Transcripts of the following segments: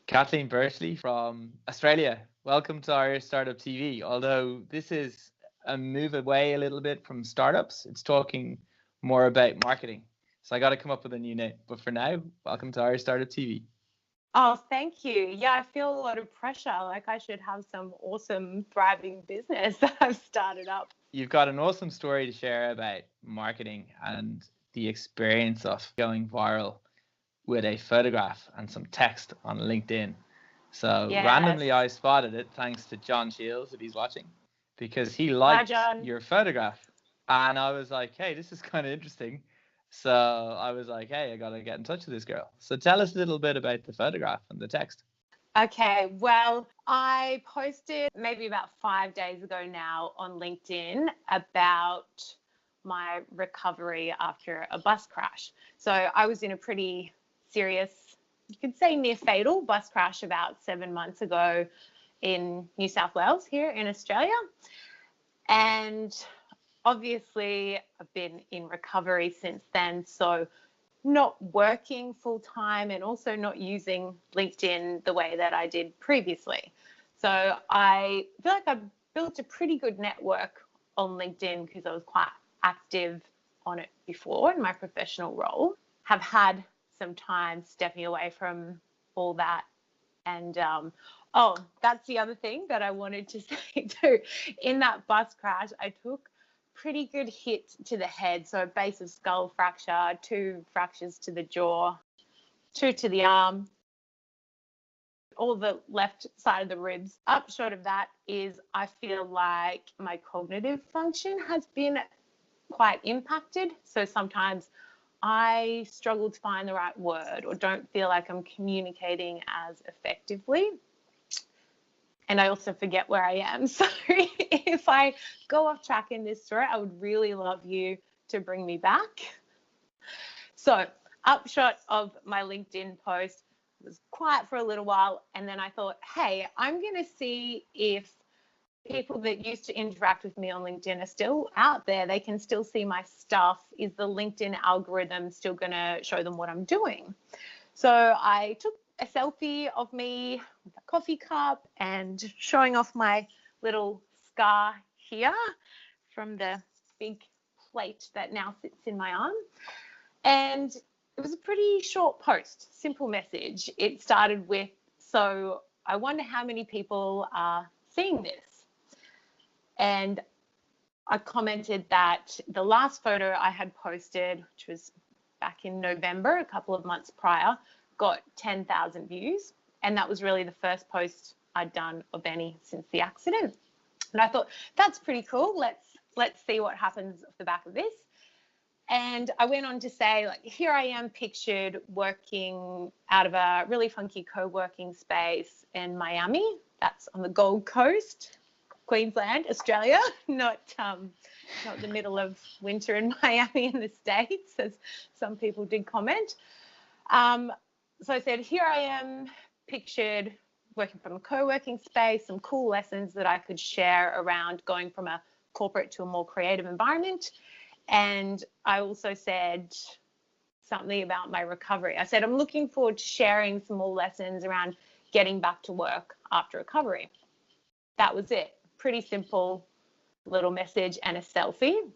Kathleen Birchley from Australia. Welcome to our Startup TV. Although this is a move away a little bit from startups, it's talking more about marketing. So I got to come up with a new name. But for now, welcome to our Startup TV. Oh, thank you. Yeah, I feel a lot of pressure. Like I should have some awesome, thriving business that I've started up. You've got an awesome story to share about marketing and the experience of going viral with a photograph and some text on LinkedIn. So randomly I spotted it thanks to John Shields, if he's watching, because he liked your photograph. And I was like, hey, this is kind of interesting. So I was like, hey, I got to get in touch with this girl. So tell us a little bit about the photograph and the text. Okay, well, I posted maybe about 5 days ago now on LinkedIn about my recovery after a bus crash. So I was in a pretty serious, you could say near fatal bus crash about 7 months ago in New South Wales here in Australia. And obviously I've been in recovery since then, so not working full time and also not using LinkedIn the way that I did previously. So I feel like I've built a pretty good network on LinkedIn because I was quite active on it before in my professional role. Have had some time stepping away from all that. And that's the other thing that I wanted to say too. In that bus crash, I took pretty good hit to the head, so a base of skull fracture, 2 fractures to the jaw, 2 to the arm, all the left side of the ribs. Upshot of that is I feel like my cognitive function has been quite impacted. So sometimes I struggle to find the right word or don't feel like I'm communicating as effectively. And I also forget where I am. So if I go off track in this story, I would really love you to bring me back. So upshot of my LinkedIn post, was quiet for a little while. And then I thought, hey, I'm going to see if people that used to interact with me on LinkedIn are still out there. They can still see my stuff. Is the LinkedIn algorithm still going to show them what I'm doing? So I took a selfie of me with a coffee cup and showing off my little scar here from the big plate that now sits in my arm. And it was a pretty short post, simple message. It started with, so I wonder how many people are seeing this. And I commented that the last photo I had posted, which was back in November, a couple of months prior, got 10,000 views. And that was really the first post I'd done of any since the accident. And I thought, that's pretty cool. Let's see what happens off the back of this. And I went on to say, like, here I am pictured working out of a really funky co-working space in Miami. That's on the Gold Coast, Queensland, Australia, not the middle of winter in Miami in the States, as some people did comment. So I said, here I am pictured working from a co-working space, some cool lessons that I could share around going from a corporate to a more creative environment. And I also said something about my recovery. I said, I'm looking forward to sharing some more lessons around getting back to work after recovery. That was it. Pretty simple little message and a selfie.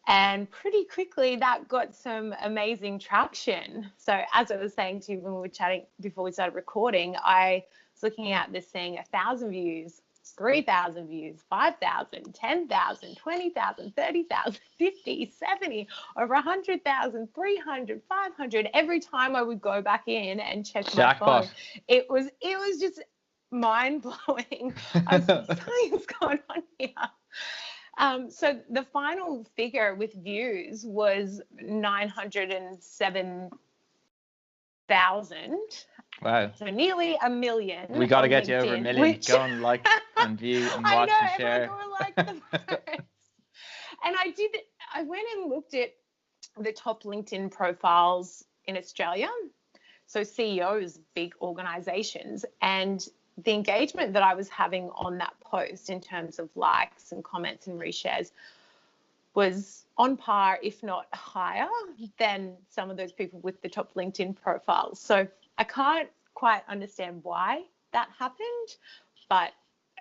And pretty quickly that got some amazing traction. So as I was saying to you when we were chatting before we started recording, I was looking at this saying 1,000 views, 3,000 views, 5,000, 10,000, 20,000, 30,000, 50, 70, over 100,000, 300, 500. Every time I would go back in and check my phone, it was just mind blowing. I was like, something's going on here. So the final figure with views was 907,000. Wow. So nearly 1 million. We got to get you over 1 million. Go and like and view and watch and share. I know, like the first. And I went and looked at the top LinkedIn profiles in Australia. So CEOs, big organizations, and the engagement that I was having on that post in terms of likes and comments and reshares was on par, if not higher, than some of those people with the top LinkedIn profiles. So I can't quite understand why that happened, but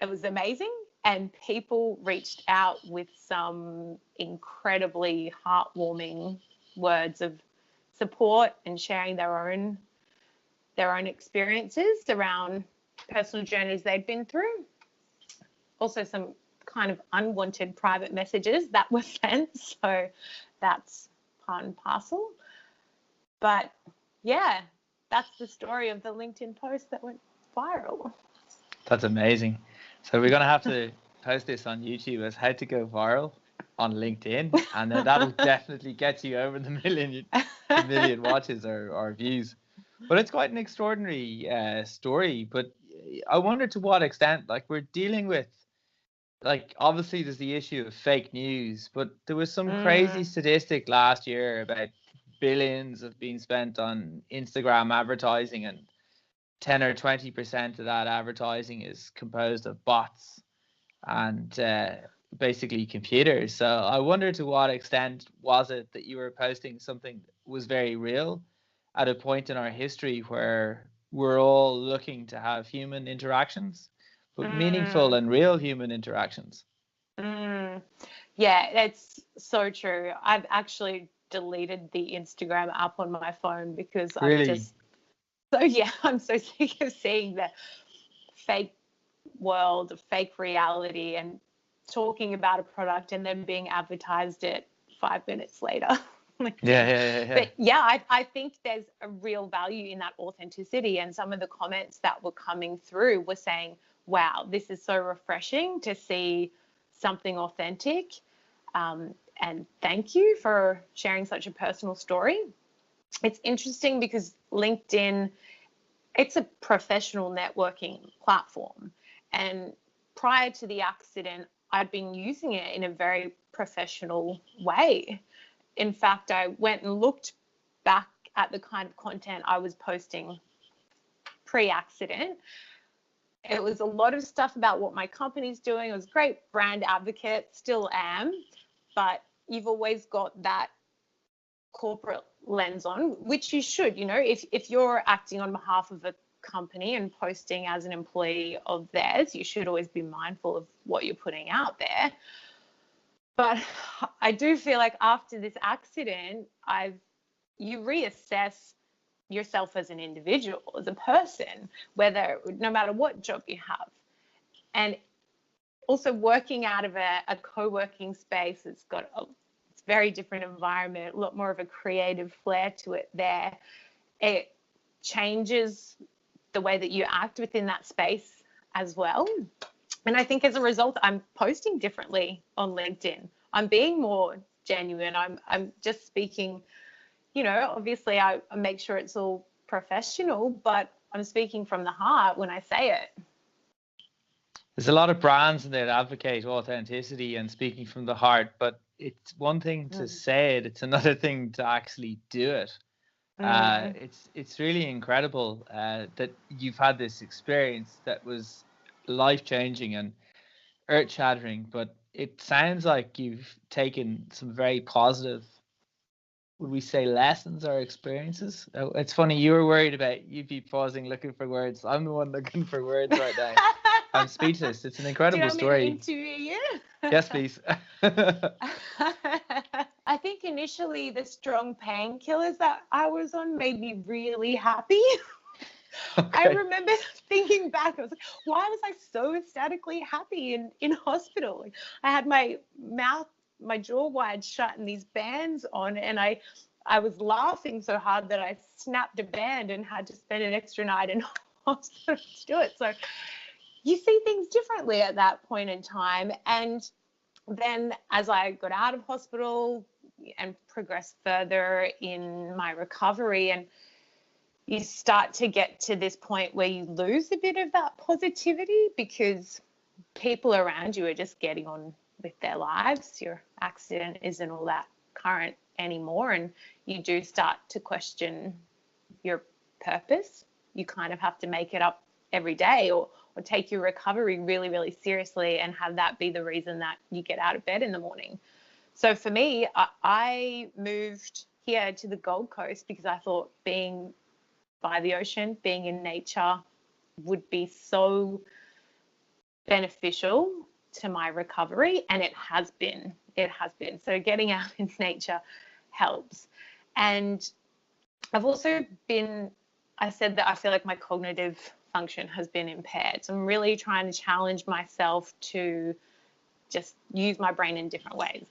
it was amazing. And people reached out with some incredibly heartwarming words of support and sharing their own experiences around personal journeys they'd been through. Also some kind of unwanted private messages that were sent. So that's part and parcel. But yeah, that's the story of the LinkedIn post that went viral. That's amazing. So we're going to have to post this on YouTube as how to go viral on LinkedIn, and that'll definitely get you over the million watches or views. But it's quite an extraordinary story. But I wonder to what extent, like, we're dealing with, like, obviously there's the issue of fake news, but there was some crazy statistic last year about billions have been spent on Instagram advertising, and 10 or 20% of that advertising is composed of bots and basically computers. So I wonder to what extent was it that you were posting something that was very real at a point in our history where we're all looking to have human interactions, but meaningful and real human interactions. Yeah, it's so true. I've actually deleted the Instagram app on my phone because Really? I'm so sick of seeing the fake world, the fake reality, and talking about a product and then being advertised it 5 minutes later. Yeah. But yeah, I think there's a real value in that authenticity. And some of the comments that were coming through were saying, wow, this is so refreshing to see something authentic. And thank you for sharing such a personal story. It's interesting because LinkedIn, it's a professional networking platform. And prior to the accident, I'd been using it in a very professional way. In fact, I went and looked back at the kind of content I was posting pre-accident. It was a lot of stuff about what my company's doing. I was a great brand advocate, still am, but you've always got that corporate lens on, which you should, if you're acting on behalf of a company and posting as an employee of theirs, you should always be mindful of what you're putting out there. But I do feel like after this accident, you reassess yourself as an individual, as a person, no matter what job you have. And also working out of a co-working space, it's very different environment, a lot more of a creative flair to it there. It changes the way that you act within that space as well. And I think as a result, I'm posting differently on LinkedIn. I'm being more genuine. I'm just speaking, obviously I make sure it's all professional, but I'm speaking from the heart when I say it. There's a lot of brands that advocate authenticity and speaking from the heart, but it's one thing to say it, it's another thing to actually do it. It's really incredible that you've had this experience that was life-changing and earth-shattering, but it sounds like you've taken some very positive, would we say, lessons or experiences? It's funny, you'd be pausing looking for words. I'm the one looking for words right now. I'm speechless. It's an incredible story. Do you want me to interview you? Yes, please. I think initially the strong painkillers that I was on made me really happy. Okay. I remember thinking back, I was like, why was I so ecstatically happy in hospital? Like, I had my jaw wide shut and these bands on, and I was laughing so hard that I snapped a band and had to spend an extra night in hospital to do it. So you see things differently at that point in time. And then as I got out of hospital and progressed further in my recovery, and you start to get to this point where you lose a bit of that positivity because people around you are just getting on with their lives. Your accident isn't all that current anymore, and you do start to question your purpose. You kind of have to make it up every day, or take your recovery really, really seriously and have that be the reason that you get out of bed in the morning. So for me, I moved here to the Gold Coast because I thought being by the ocean, being in nature would be so beneficial to my recovery, and it has been. So getting out in nature helps. And I've also been, I said that I feel like my cognitive function has been impaired. So I'm really trying to challenge myself to just use my brain in different ways.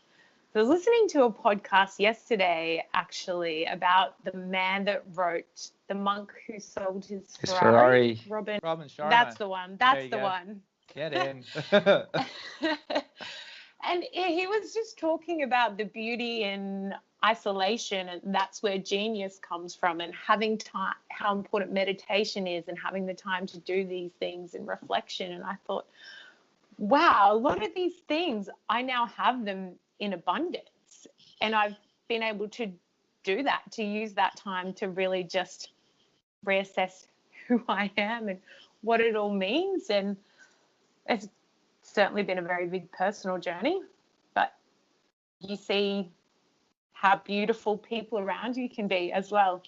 So I was listening to a podcast yesterday, actually, about the man that wrote The Monk Who Sold His Ferrari. Robin Sharma. That's the one. That's the one. Get in. And he was just talking about the beauty in isolation, and that's where genius comes from, and having time, how important meditation is, and having the time to do these things in reflection. And I thought, wow, a lot of these things, I now have them in abundance, and I've been able to do that, to use that time to really just reassess who I am and what it all means. And it's certainly been a very big personal journey, but you see how beautiful people around you can be as well.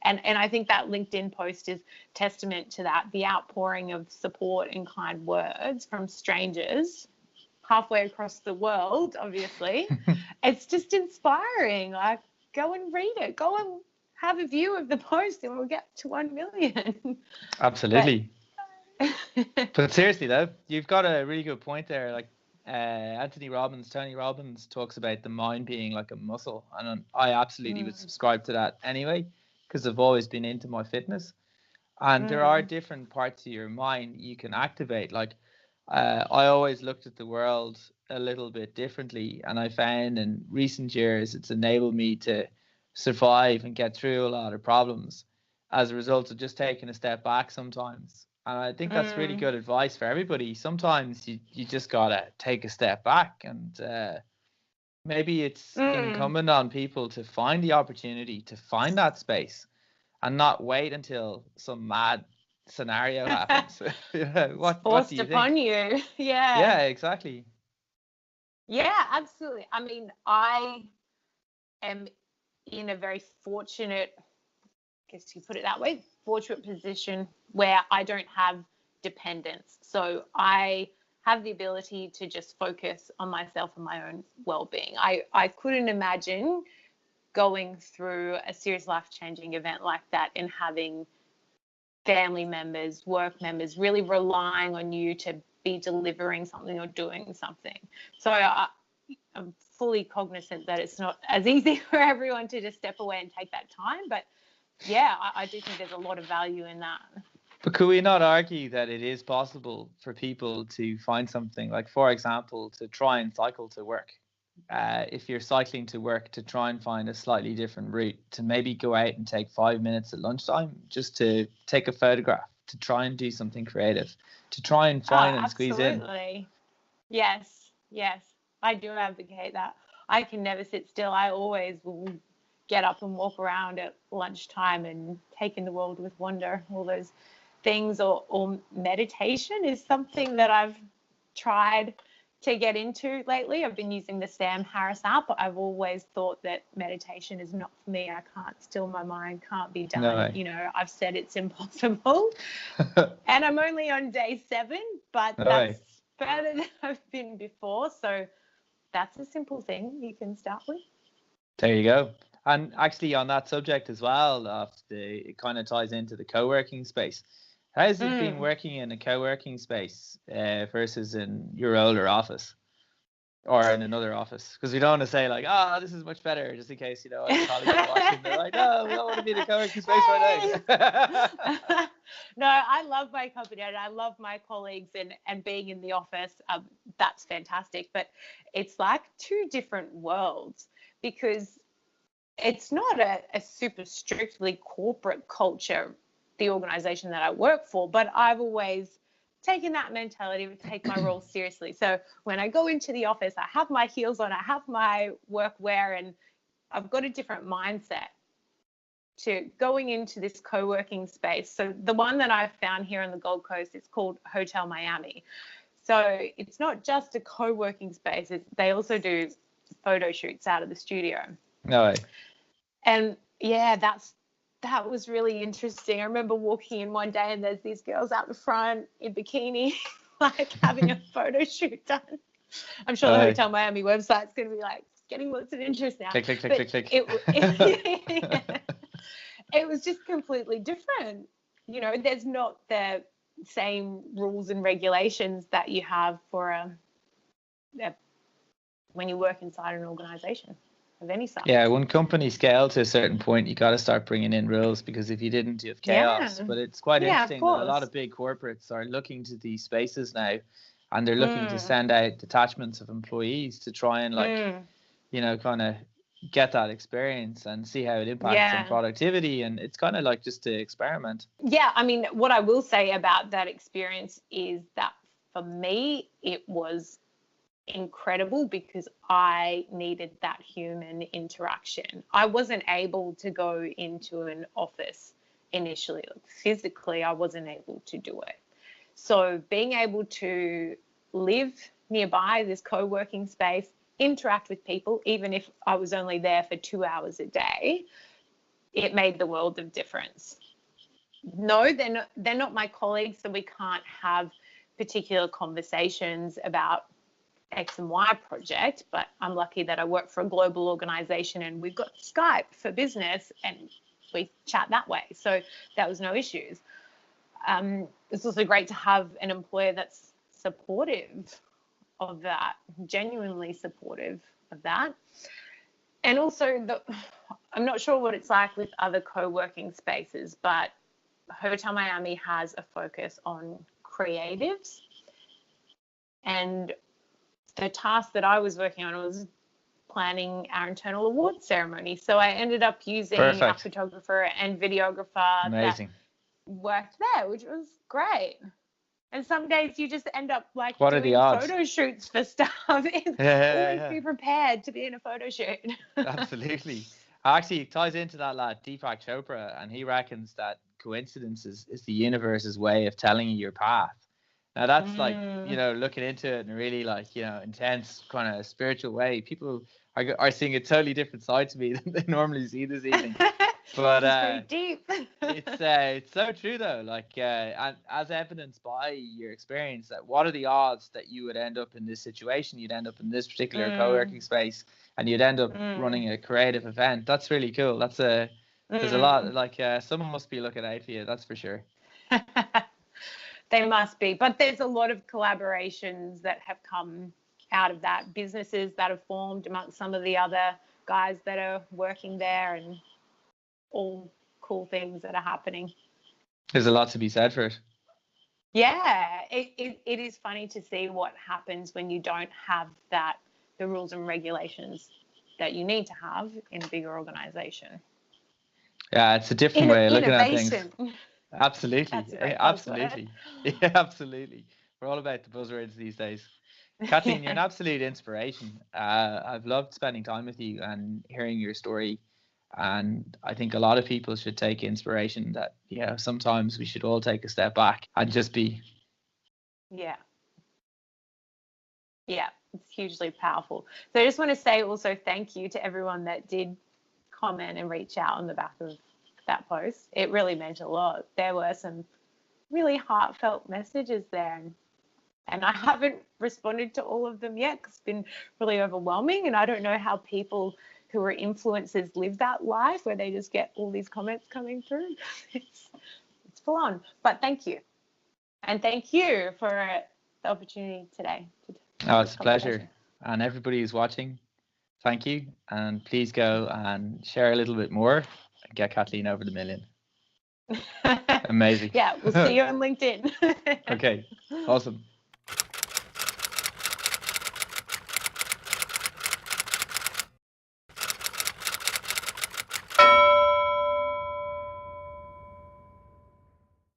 And I think that LinkedIn post is testament to that, the outpouring of support and kind words from strangers halfway across the world, obviously. It's just inspiring. Like, go and read it. Go and have a view of the post and we'll get to 1 million. Absolutely. But seriously though, you've got a really good point there. Like Tony Robbins talks about the mind being like a muscle, and I absolutely would subscribe to that anyway, because I've always been into my fitness, and there are different parts of your mind you can activate. Like I always looked at the world a little bit differently, and I found in recent years it's enabled me to survive and get through a lot of problems as a result of just taking a step back sometimes. And I think that's really good advice for everybody. Sometimes you just gotta take a step back, and maybe it's incumbent on people to find the opportunity to find that space and not wait until some mad scenario happens. What do you think? Upon you. Yeah, exactly. Yeah, absolutely. I mean, I am in a very fortunate, I guess you put it that way, fortunate position where I don't have dependence. So I have the ability to just focus on myself and my own well-being. I couldn't imagine going through a serious life-changing event like that and having family members, work members really relying on you to be delivering something or doing something. So I'm fully cognizant that it's not as easy for everyone to just step away and take that time. But yeah, I do think there's a lot of value in that. But could we not argue that it is possible for people to find something, like, for example, to try and cycle to work? If you're cycling to work, to try and find a slightly different route, to maybe go out and take 5 minutes at lunchtime just to take a photograph, to try and do something creative, to try and find and squeeze in. Absolutely. Yes. I do advocate that. I can never sit still. I always will get up and walk around at lunchtime and take in the world with wonder. All those things, or meditation is something that I've tried to get into lately. I've been using the Sam Harris app. I've always thought that meditation is not for me. I can't still my mind, can't be done. No. You know, I've said it's impossible. And I'm only on day 7, but that's better than I've been before. So that's a simple thing you can start with. There you go. And actually on that subject as well, it kind of ties into the co-working space. How's it been working in a co-working space versus in your older office or in another office? Because we don't want to say like, this is much better, just in case, our colleagues are watching. They're like, no, we don't want to be in a co-working space right now. No, I love my company and I love my colleagues and being in the office. That's fantastic. But it's like 2 different worlds, because it's not a super strictly corporate culture, the organization that I work for, but I've always taken that mentality to take my role seriously. So when I go into the office, I have my heels on, I have my work wear, and I've got a different mindset to going into this co-working space. So the one that I found here on the Gold Coast, it's called Hotel Miami. So it's not just a co-working space, they also do photo shoots out of the studio. No way. And yeah, that's that was really interesting. I remember walking in one day and there's these girls out the front in bikini, like having a photo shoot done. I'm sure the Hotel Miami website's going to be like getting lots of interest now. Click, click, click, click, click. It was just completely different. You know, there's not the same rules and regulations that you have for when you work inside an organization of any size. Yeah, when companies scale to a certain point, you got to start bringing in rules, because if you didn't, you have chaos. But it's quite interesting that a lot of big corporates are looking to these spaces now, and they're looking to send out detachments of employees to try and kind of get that experience and see how it impacts on productivity. And it's kind of like just to experiment. Yeah, I mean, what I will say about that experience is that for me, it was incredible because I needed that human interaction. I wasn't able to go into an office initially. Physically, I wasn't able to do it. So being able to live nearby this co-working space, interact with people, even if I was only there for 2 hours a day, it made the world of difference. No, they're not my colleagues, so we can't have particular conversations about X and Y project, but I'm lucky that I work for a global organization and we've got Skype for business and we chat that way. So that was no issues. It's also great to have an employer that's supportive of that, genuinely supportive of that. And also, I'm not sure what it's like with other co-working spaces, but Hotel Miami has a focus on creatives. And the task that I was working on was planning our internal award ceremony. So I ended up using a photographer and videographer that worked there, which was great. And some days you just end up like doing photo shoots for stuff. Always be prepared to be in a photo shoot. Absolutely. Actually, it ties into that lad, Deepak Chopra, and he reckons that coincidence is the universe's way of telling you your path. Now that's like, looking into it in a really intense kind of spiritual way. People are seeing a totally different side to me than they normally see this evening. But it's very deep. it's so true though. And as evidenced by your experience, that what are the odds that you would end up in this situation? You'd end up in this particular co-working space, and you'd end up running a creative event. That's really cool. There's a lot. Someone must be looking out for you. That's for sure. They must be, but there's a lot of collaborations that have come out of that, businesses that have formed amongst some of the other guys that are working there, and all cool things that are happening. There's a lot to be said for it. Yeah, it is funny to see what happens when you don't have the rules and regulations that you need to have in a bigger organization. Yeah, it's a different way of looking at things. Absolutely. Absolutely. Yeah, absolutely. We're all about the buzzwords these days. Kathleen, you're an absolute inspiration. I've loved spending time with you and hearing your story. And I think a lot of people should take inspiration that, sometimes we should all take a step back and just be. Yeah. Yeah, it's hugely powerful. So I just want to say also thank you to everyone that did comment and reach out on the back of that post. It really meant a lot. There were some really heartfelt messages there, and I haven't responded to all of them yet because it's been really overwhelming, and I don't know how people who are influencers live that life where they just get all these comments coming through. It's full on. But thank you, and thank you for the opportunity today. It's a pleasure. And everybody who's watching, thank you, and please go and share a little bit more and get Kathleen over the million. Amazing. Yeah, we'll see you on LinkedIn. Okay, awesome.